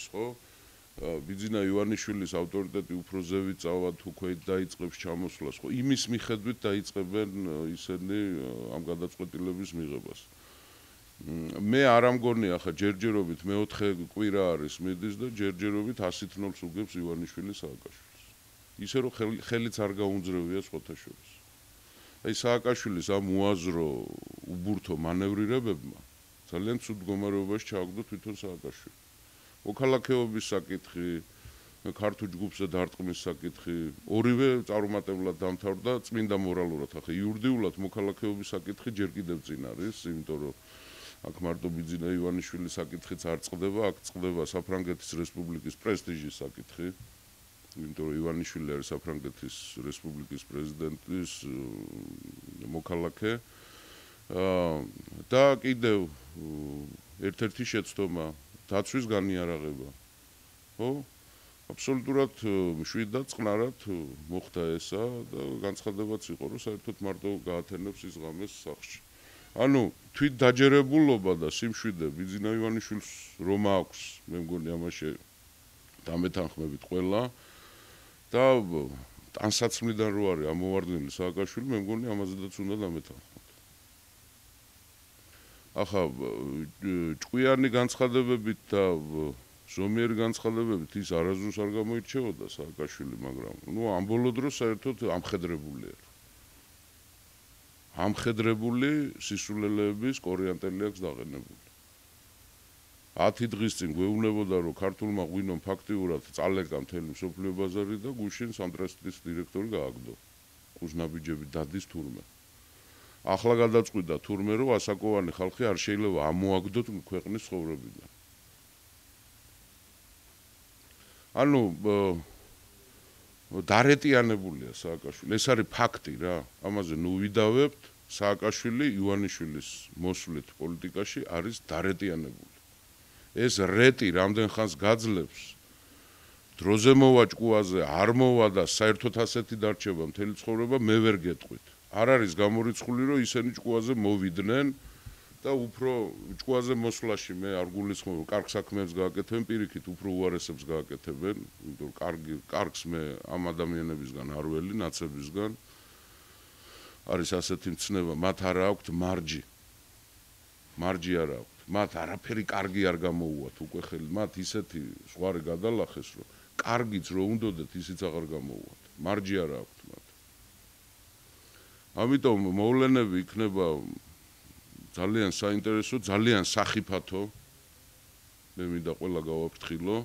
ხო? ბიძინა ივანიშვილის ავტორიტეტი უფრო ზევით წავა თუ ქვეთ დაიწყებს ჩამოსვლას, ხო? იმის მიხედვით დაიწყებენ ისინი ამ გადაწყვეტილების მიღებას. მე არ ამგონია ხა ჯერჯერობით მეოთხე კვირა არის მიდის და ჯერჯერობით 100-0 უგებს ივანიშვილის სააკაშვილის. ისე რომ ხელიც არ გაუნძრევია სხვათა შორის. აი სააკაშვილის ამ უაზრო უბურთო მანევრირებებმა ძალიან ცუდ მდგომარეობაში ჩააგდო თვითონ სააკაშვილი. მოქალაქეობის საკითხი, ქართულ ჯგუფზე დარტყმის საკითხი, ორივე წარუმატებლად დამთავრდა წმინდა მორალურად. ახლა იურიდიულად მოქალაქეობის საკითხი ჯერ კიდევ წინ არის, იმიტომ რომ აქ მარტო ბიძინა ივანიშვილის საკითხიც არ წყდება, აქ წყდება საფრანგეთის რესპუბლიკის პრესტიჟის საკითხი. იმიტომ რომ ივანიშვილი არის საფრანგეთის რესპუბლიკის პრეზიდენტის მოქალაქე. და კიდევ ერთ-ერთი შეცდომა დაცვის განიარაღება. ხო? აბსოლუტურად მშვიდად წყნარად მოხდა ესა და განცხადებაც იყო, რომ საერთოდ მარტო გაათენებს ის ღამეს სახლში. ანუ თვით დაჯერებულობა და სიმშვიდე ბიძინა ივანიშვილს რომ აქვს, მე მგონი ამაში დამეთანხმებით ყველა და ტანსაცმლიდან რო არის ამოვარდნილი სააკაშვილი, მე მგონი ამაზედაც უნდა დამეთანხმოთ. ახლა ჭკვიანი განცხადებებით და ზომიერი განცხადებებით ის არასდროს არ გამოირჩეოდა სააკაშვილი, მაგრამ ამ ბოლო დროს საერთოდ ამხედრებული էր. ამხედრებული სისულელეების კორიანტელი აქვს დაყენებული. 10 დღის წინ გვეუბნებოდა, რომ ქართულმა ღვინომ ფაქტიურად წალეკა მთელი მსოფლიო ბაზარი და გუშინ სამტრანსპორტის დირექტორი გააგდო. ყუჟნაბიჯები დადის თურმე. ახლა გადაწყვიტა თურმე, რომ ასაკოვანი ხალხი არ შეიძლება ამოაგდოთ ქვეყნის ცხოვრებიდან. ანუ დარეტიანებულია სააკაშვილი. ეს არის ფაქტი რა. ამაზე ნუ ვიდავებთ, სააკაშვილი ივანიშვილის მოსვლით პოლიტიკაში არის დარეტიანებული. ეს რეტი რამდენ ხანს გაძლებს, დროზე მოვა ჭკუაზე, არ მოვა და საერთოდ ასეთი დარჩება მთელი ცხოვრება, მე ვერ გეტყვით. არ არის გამორიცხული, რომ ისინი ჭკუაზე მოვიდნენ და უფრო ჭკუაზე მოსვლაში მე არ გულისხმობ, რომ კარგ საქმეებს გააკეთებენ, პირიქით უფრო უარესებს გააკეთებენ, იმიტომ რომ კარგს მე ამ ადამიანებისგან არ ველი, ნაცებისგან. არის ასეთი მცნება, მათ არ აქვთ მარჯი. მარჯი არ აქვთ. მათ არაფერი კარგი არ გამოუვათ უკვე ხელი. მათ ისეთი ზღვარი გადალახეს, რომ კარგიც რო უნდოდეთ, ისიც აღარ გამოუვათ. მარჯი არ აქვთ მათ. ამიტომ მოვლენები იქნება ძალიან საინტერესო, ძალიან სახიფათო. მე მინდა ყველა გავაფრთხილო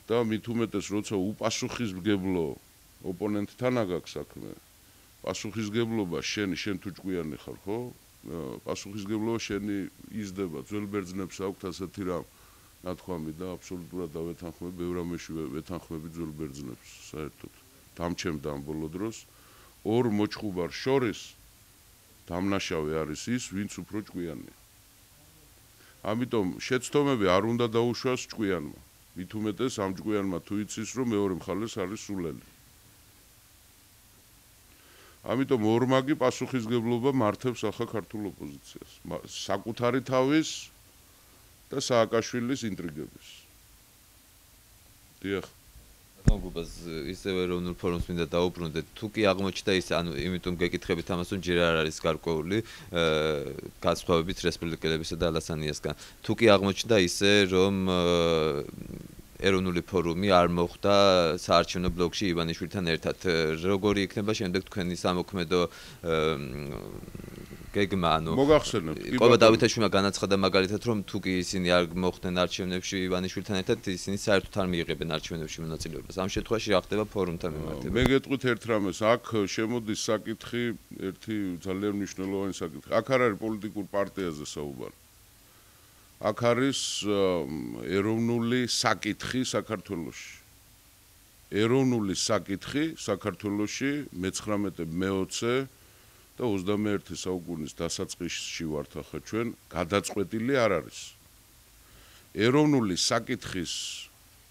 და მით უმეტეს როცა უპასუხისმგებლო ოპონენტთან აგაქვს საქმე. პასუხისმგებლობა შენ თუ ჭკვიანი ხარ, ხო? პასუხისმგებლობა შენი იზრდება, ძველ ბერძნებს აქვთ ასეთი რამ ნათქვამი და აბსოლუტურად დავეთანხმებ, ბევრ ამაში ვეთანხმები ძველ ბერძნებს, საერთოდ. დამჩემდა ამ ბოლო დროს. ორ მოჭხუბარ შორის დამნაშავე არის ის, ვინც უფრო ჭკვიანია. ამიტომ შეცდომები არ უნდა დაუშვას ჭკვიანმა. მით უმეტეს ამ ჭკვიანმა თუ იცის, რომ მეორე მხარეს არის სულელი. ამიტომ ორმაგი პასუხისმგებლობა მართებს ახლა ქართულ ოპოზიციას. საკუთარი თავის და სააკაშვილის ინტრიგების. დიახ. მოგუბას ისევ ეროვნულ ფორუმს მინდა დაუბრუნდეთ. თუ კი აღმოჩნდა ის, ანუ იმიტომ გეკითხებით ამას, რომ ჯერ არ არის გარკვეული განსხვავებით რესპუბლიკელებისა და ალასანიასგან. თუ კი აღმოჩნდა ისე, რომ ეროვნული ფორუმი არ მოხვდა საარჩევნო ბლოკში ივანიშვილთან ერთად, როგორი იქნება შემდეგ თქვენი სამოქმედო გეგმა, ანუ მოგახსენებთ. ყოლა დავითაშვილმა განაცხადა მაგალითად, რომ თუ კი ისინი არ მოხვდნენ არჩევნებში ივანიშვილთან ერთად, ისინი საერთოდ არ მიიღებენ არჩევნებში მონაწილეობას. ამ შემთხვევაში რა ხდება ფორუმთან მიმართება? მე გეტყვით ერთ რამეს, აქ შემოდის საკითხი, ერთი ძალიან მნიშვნელოვანი საკითხი. აქ არ არის პოლიტიკურ პარტიაზე საუბარი. აქ არის ეროვნული საკითხი საქართველოში. ეროვნული საკითხი საქართველოში მე-19, მე-20 და 21 საუკუნის დასაწყისში ვართ ახლა ჩვენ, გადაწყვეტილი არ არის. ეროვნული საკითხის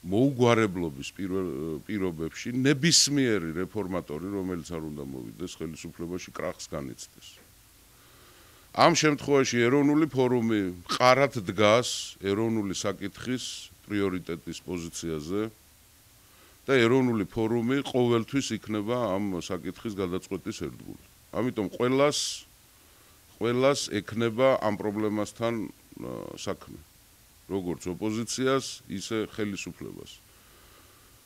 მოუგვარებლობის პირობებში ნებისმიერი რეფორმატორი, რომელიც არ უნდა მოვიდეს ხელისუფლებაში, კრახს განიცდის. ამ შემთხვევაში ეროვნული ფორუმი მყარად დგას ეროვნული საკითხის პრიორიტეტის პოზიციაზე და ეროვნული ფორუმი ყოველთვის იქნება ამ საკითხის გადაწყვეტის ერთგული. ამიტომ ყველას ექნება ამ პრობლემასთან საქმე. როგორც ოპოზიციას, ისე ხელისუფლებას.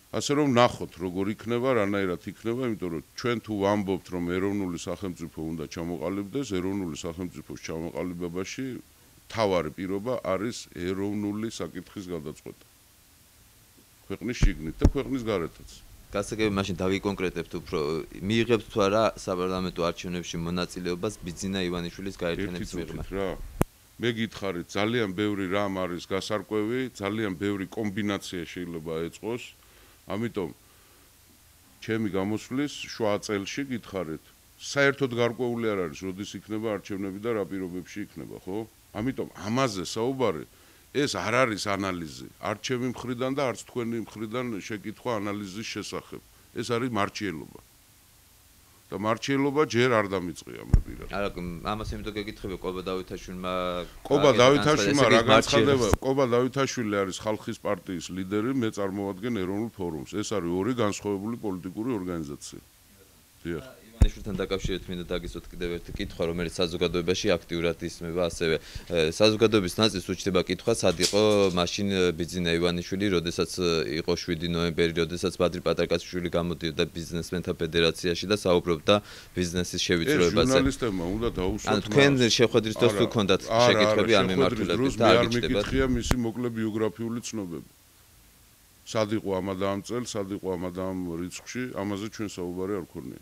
ასე რომ ნახოთ, როგორ იქნება, რანაირად იქნება, იმიტომ რომ ჩვენ თუ ვამბობთ, რომ ეროვნული სახელმწიფო უნდა ჩამოყალიბდეს, ეროვნული სახელმწიფოს ჩამოყალიბებაში თავარი პირობა არის ეროვნული საკითხის გადაწყვეტა. ქვეყნის შიგნით და ქვეყნის გარეთაც. გასაგები მაშინ დავიკონკრეტებთ უფრო მიიღებთ თუ არა საპარლამენტო არჩევნებში მონაწილეობას ბიძინა ივანიშვილის გაერთიანების მიღება. მე გითხარით, ძალიან ბევრი რამ არის გასარკვევი, ძალიან ბევრი კომბინაცია შეიძლება ეწყოს. ამიტომ ჩემი გამოსვლის შუა წელში გითხარით, საერთოდ გარკვეული არ არის, როდის იქნება არჩევნები და რა პირობებში იქნება, ხო? ამიტომ ამაზე საუბარი ეს არ არის ანალიზი, არც ჩემი მხრიდან და არც თქვენი მხრიდან შეკითხვა ანალიზის შესახებ. ეს არის მარჩიელობა. და მარჩიელობა ჯერ არ დამიწყია მე პირადად. არა, ამას იმიტომ გეკითხები, ყობა დავითაშვილმა. ყობა დავითაშვილმა რა განცხადება? ყობა დავითაშვილი არის ხალხის პარტიის ლიდერი, მე წარმოვადგენ ეროვნულ ფორუმს. ეს არის ორი განსხვავებული პოლიტიკური ორგანიზაცია. დიახ. ივანიშვილთან დაკავშირებით მინდა დაგისვათ კიდევ ერთი კითხვა, რომელიც საზოგადოებაში აქტიურად ისმება, ასევე საზოგადოების ნაწილს უჩნდება კითხვა, სად იყო მაშინ ბიძინა ივანიშვილი, როდესაც იყო 7 ნოემბერი, როდესაც ბადრი პატარკაშვილი გამოდიოდა ბიზნესმენთა ფედერაციაში და საუბრობდა ბიზნესის შევიწროებაზე. ეს ჟურნალისტებმა უნდა დაუსვათ. ანუ თქვენ შეხვედრის დროს თუ გქონდათ შეკითხვები ამ მიმართულებით და არ გიჩნდებათ? მიკითხია მისი მოკლე ბიოგრაფიული ცნობები. სად იყო ამ ამ წელს, სად იყო ამ რიცხვში, ამაზე ჩვენ საუბარი არ გქონია.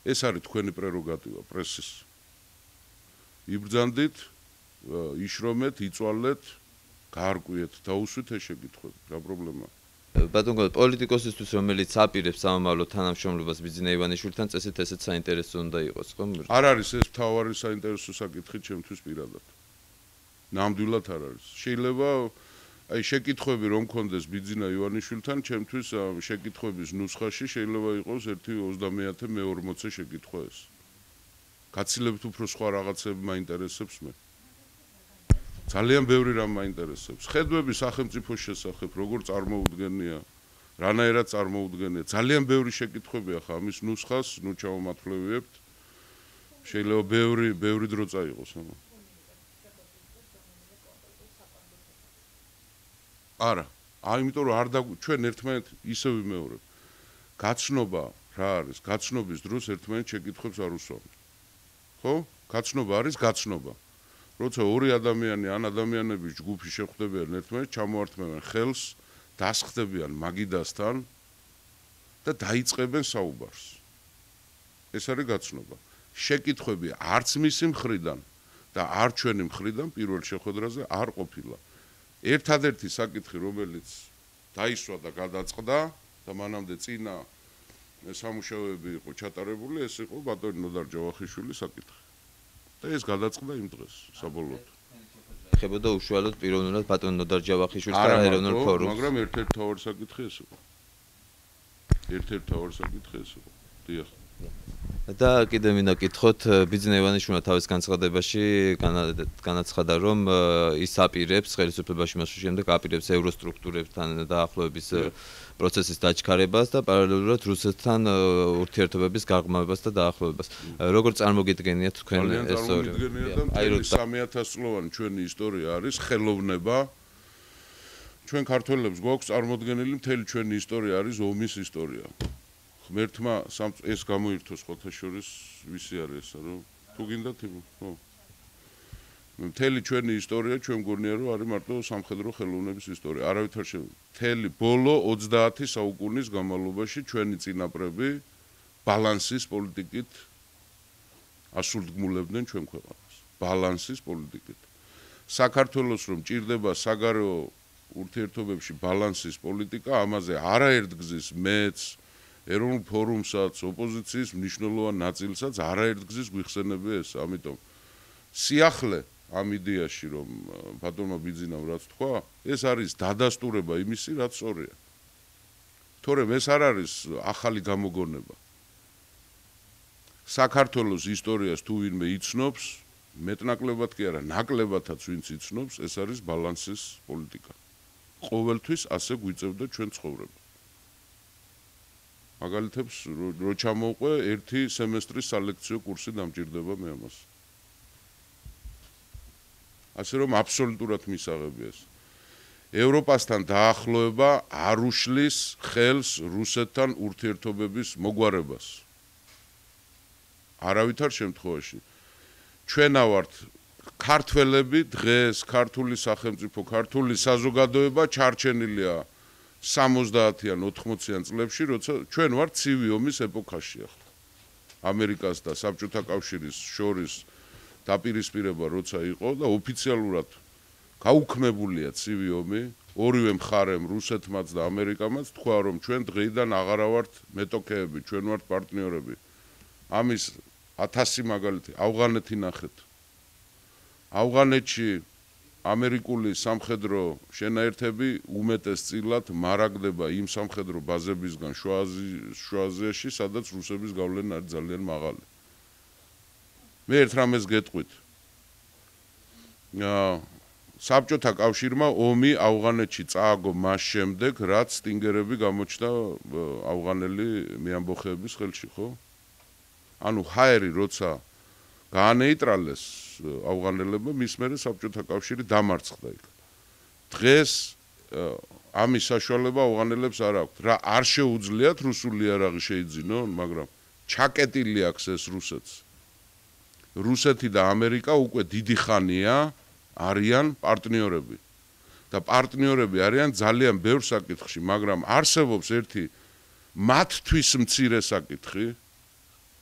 ეს არის თქვენი პრეროგატივა პრესის. იბრძანდით, იშრომეთ, იწვალეთ, გაარკვიეთ, დაუსვით ეს შეკითხვები. რა პრობლემაა? ბატონო, პოლიტიკოსისთვის, რომელიც აპირებს სამომავლო თანამშრომლობას ბიძინა ივანიშვილთან, წესით ესეც საინტერესო უნდა იყოს, ხო? არ არის ეს მთავარი საინტერესო საკითხი ჩემთვის პირადად. ნამდვილად არ არის. შეიძლება აი შეკითხვები რომ მქონდეს ბიძინა ივანიშვილთან, ჩემთვის შეკითხვების ნუსხაში შეიძლება იყოს 1/30 მე-40 შეკითხვა ეს. გაცილებთ უფრო სხვა რაღაცები მაინტერესებს მე. ძალიან ბევრი რამ მაინტერესებს. ხედვები სახელმწიფოს შესახებ, როგორ წარმოუდგენია, რანაირად წარმოუდგენია. ძალიან ბევრი შეკითხვები ახლა ამის ნუსხას ნუ ჩავამათვლევიებთ. შეიძლება ბევრი დრო წაიღოს ამა. არა, იმიტომ რომ ჩვენ ერთმანეთ ისე ვიმეორებ. გაცნობა რა არის? გაცნობის დროს ერთმანეთ შეკითხვებს არ უსვამთ. ხო? გაცნობა არის გაცნობა. როცა ორი ადამიანი ან ადამიანების ჯგუფი შეხვდებიან ერთმანეთს, ჩამოართმევენ ხელს, დასხდებიან მაგიდასთან და დაიწყებენ საუბარს. ეს არის გაცნობა. შეკითხვები არც მისი მხრიდან და არც ჩვენი მხრიდან პირველ შეხვედრაზე არ ყოფილა. ერთადერთი საკითხი, რომელიც დაისვა და გადაწყდა და მანამდე წინა სამუშაოები იყო ჩატარებული, ეს იყო ბატონი ნოდარ ჯავახიშვილის საკითხი. და ეს გადაწყდა იმ დღეს საბოლოოდ. ეხებოდა უშუალოდ პიროვნულად ბატონ ნოდარ ჯავახიშვილს და ეროვნულ ფორუმს. მაგრამ ერთ-ერთი თავარი საკითხი ეს იყო. ერთ-ერთი თავარი საკითხი ეს იყო. დიახ. და კიდე მინდა გითხოთ, ბიძინა ივანიშვილმა თავის განცხადებაში განაცხადა, რომ ის აპირებს ხელისუფლებაში მოსვლის შემდეგ აპირებს ევროსტრუქტურებთან დაახლოების პროცესის დაჩქარებას და პარალელურად რუსეთთან ურთიერთობების გაღრმავებას და დაახლოებას. როგორ წარმოგიდგენიათ თქვენ ეს ორი? აი 3000 წლოვანი ჩვენი ისტორია არის ხელოვნება. ჩვენ ქართველებს გვაქვს წარმოდგენილი მთელი ჩვენი ისტორია არის ომის ისტორია. ღმერთმა ეს გამოირთოს ხოთა შორის ვისი არის ესა რომ თუ გინდათ ხო მთელი ჩვენი ისტორია ჩვენ გონია რომ არის მარტო სამხედრო ხელოვნების ისტორია არავითარ მთელი ბოლო 30 საუკუნის განმავლობაში ჩვენი წინაპრები ბალანსის პოლიტიკით ასულდგმულებდნენ ჩვენ ქვეყანას ბალანსის პოლიტიკით საქართველოს რომ ჭირდება საგარეო ურთიერთობებში ბალანსის პოლიტიკა ამაზე არაერთგზის მეც ეროვნულ ფორუმსაც, ოპოზიციის მნიშვნელოვან ნაწილსაც არაერთგზის გვიხსენები ეს, ამიტომ სიახლე ამ იდეაში, რომ ბატონმა ბიძინამ რაც თქვა, ეს არის დადასტურება იმისი, რაც სწორია. თორემ ეს არ არის ახალი გამოგონება. საქართველოს ისტორიას თუ ვინმე იცნობს, მეტნაკლებად კი არა, ნაკლებადაც ვინც იცნობს, ეს არის ბალანსის პოლიტიკა. ყოველთვის ასე გვიწევდა ჩვენ ცხოვრება. მაგალითებს რო ჩამოვყვე, ერთი სემესტრის სალექციო კურსი დამჭირდება მე ამას. ასე რომ აბსოლუტურად მისაღებია ეს. ევროპასთან დაახლოება არ უშლის ხელს რუსეთთან ურთიერთობების მოგვარებას. არავითარ შემთხვევაში. ჩვენა ვართ ქართველები დღეს ქართული სახელმწიფო, ქართული საზოგადოება ჩარჩენილია 70-იან 80-იან წლებში, როცა ჩვენ ვართ ცივი ომის ეპოქაში ახლა. ამერიკას და საბჭოთა კავშირის შორის დაპირისპირება როცა იყო და ოფიციალურად გაუქმებულია ცივი ომი, ორივე მხარემ, რუსეთმაც და ამერიკამაც თქვა, რომ ჩვენ დღეიდან აღარა ვართ მეტოქეები, ჩვენ ვართ პარტნიორები. ამის 1000 მაგალითი ავღანეთი ნახეთ. ავღანეთში ამერიკული სამხედრო შენაერთები უმეტესწილად მარაგდება იმ სამხედრო ბაზებისგან შუა აზიაში, სადაც რუსების გავლენა არის ძალიან მაღალი. მე ერთ რამეს გეტყვით. საბჭოთა კავშირმა ომი ავღანეთში წააგო მას შემდეგ, რაც სტინგერები გამოჩნდა ავღანელი მეამბოხეების ხელში, ხო? ანუ ჰაერი როცა გაანეიტრალეს ავღანელებმა, მის მერე საბჭოთა კავშირი დამარცხდა იქ. დღეს ამის საშუალება ავღანელებს არ აქვთ. რა არ შეუძლიათ რუსული იარაღი შეიძინონ, მაგრამ ჩაკეტილი აქვს ეს რუსეთს. რუსეთი და ამერიკა უკვე დიდი ხანია არიან პარტნიორები. და პარტნიორები არიან ძალიან ბევრ საკითხში, მაგრამ არსებობს ერთი მათთვის მცირე საკითხი,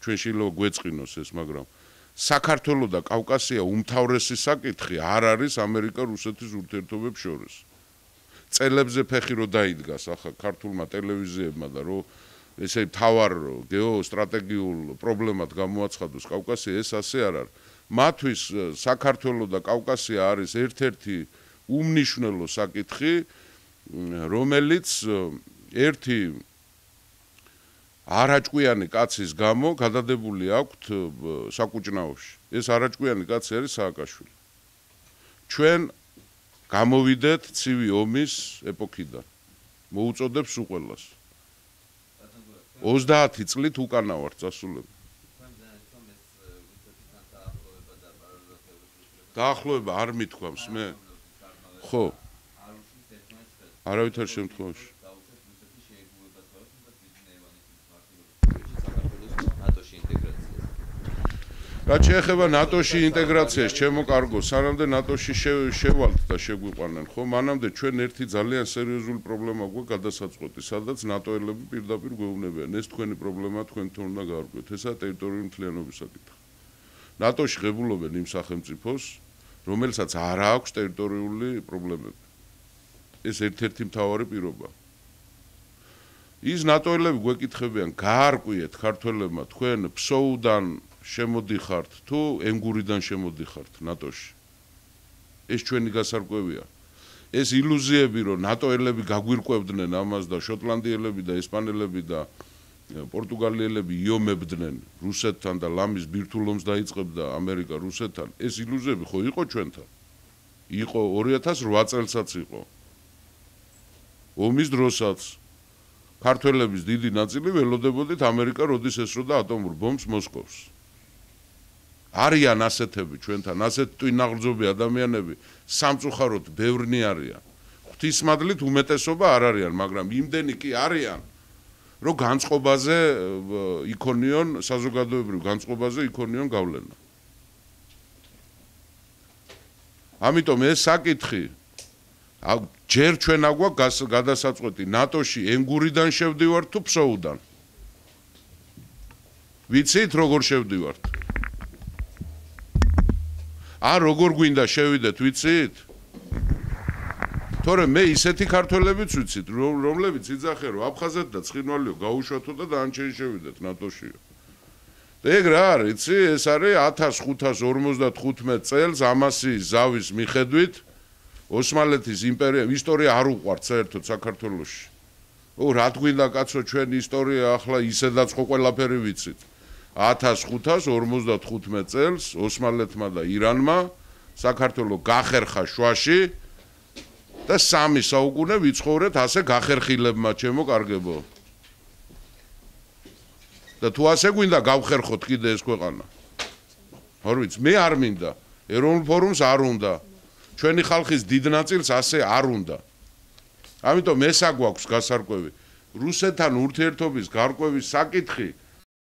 ჩვენ შეიძლება გვეწყინოს ეს, მაგრამ საქართველო და კავკასია უმთავრესი საკითხი არ არის ამერიკა-რუსეთის ურთიერთობებს შორის. წელებზე ფეხი რო დაიდგას ახლა ქართულმა ტელევიზიებმა და რო ესე თავარ გეოსტრატეგიულ პრობლემად გამოაცხადოს კავკასია, ეს ასე არ არის. მათთვის საქართველო და კავკასია არის ერთ-ერთი უმნიშვნელო საკითხი, რომელიც ერთი არაჭკვიანი კაცის გამო გადადებული აქვთ საკუჭნაოში. ეს არაჭკვიანი კაცი არის სააკაშვილი. ჩვენ გამოვიდეთ ცივი ომის ეპოქიდან. მოუწოდებს უყველას. 30 წლით უკანა ვართ წასულები. დაახლოება არ მithქვამს მე. ხო. არავითარ შემთხვევაში. რაც შეეხება ნატოში ინტეგრაციას, ჩემო კარგო, სანამდე ნატოში შევალთ და შეგვიყვანენ, ხო, მანამდე ჩვენ ერთი ძალიან სერიოზული პრობლემა გვაქვს გადასაწყვეტი, სადაც ნატოელები პირდაპირ გვეუბნებიან, ეს თქვენი პრობლემაა, თქვენ თვითონ უნდა გაარკვიოთ, ესაა ტერიტორიული მთლიანობის საკითხი. ნატოში ღებულობენ იმ სახელმწიფოს, რომელსაც არ აქვს ტერიტორიული პრობლემები. ეს ერთ-ერთი მთავარი პირობაა. ის ნატოელები გვეკითხებიან, გაარკვიეთ ქართველებმა, თქვენ ფსოუდან შემოდიხართ თუ ენგურიდან შემოდიხართ ნატოში. ეს ჩვენი გასარკვევია. ეს ილუზიები, რომ ნატოელები გაგვირკვევდნენ ამას და შოტლანდიელები და ესპანელები და პორტუგალიელები იომებდნენ რუსეთთან და ლამის ბირთვულ ომს დაიწყებდა ამერიკა რუსეთთან, ეს ილუზიები ხო იყო ჩვენთან? იყო 2008 წელსაც იყო. ომის დროსაც ქართველების დიდი ნაწილი ველოდებოდით ამერიკა როდის ესროდა ატომურ ბომბს მოსკოვს. არიან ასეთები ჩვენთან, ასეთ ტვინაღრძობი ადამიანები, სამწუხაროდ ბევრნი არიან. ღვთისმადლით უმეტესობა არ არიან, მაგრამ იმდენი კი არიან, რომ განწყობაზე იქონიონ, საზოგადოებრივ განწყობაზე იქონიონ გავლენა. ამიტომ ეს საკითხი ჯერ ჩვენ აგვაქვს გადასაწყვეტი ნატოში ენგურიდან შევდივართ თუ ფსოუდან. ვიცით როგორ შევდივართ? როგორ გვინდა შევიდეთ, ვიცით? თორემ მე ისეთი ქართველებიც ვიცით, რომლებიც იძახენ, რომ აფხაზეთ და ცხინვალიო გაუშვათო და დაანჩენი შევიდეთ ნატოშიო. და ეგ რა არის, იცი? ეს არის 1555 წელს ამასის ზავის მიხედვით ოსმალეთის იმპერია ისტორია არ უყვართ საერთოდ საქართველოში. რა გვინდა კაცო ჩვენ ისტორია ახლა ისედაც ხო ყველაფერი ვიცით. 1555 წელს ოსმალეთმა და ირანმა საქართველო გახერხა შუაში და 3 საუკუნე ვიცხოვრეთ ასე გახერხილებმა ჩემო კარგებო. და თუ ასე გვინდა გავხერხოთ კიდე ეს ქვეყანა. არ ვიცი, მე არ მინდა. ეროვნულ ფორუმს არ უნდა. ჩვენი ხალხის დიდ ნაწილს ასე არ უნდა. ამიტომ ეს აგვაქვს გასარკვევი. რუსეთთან ურთიერთობის გარკვევის საკითხი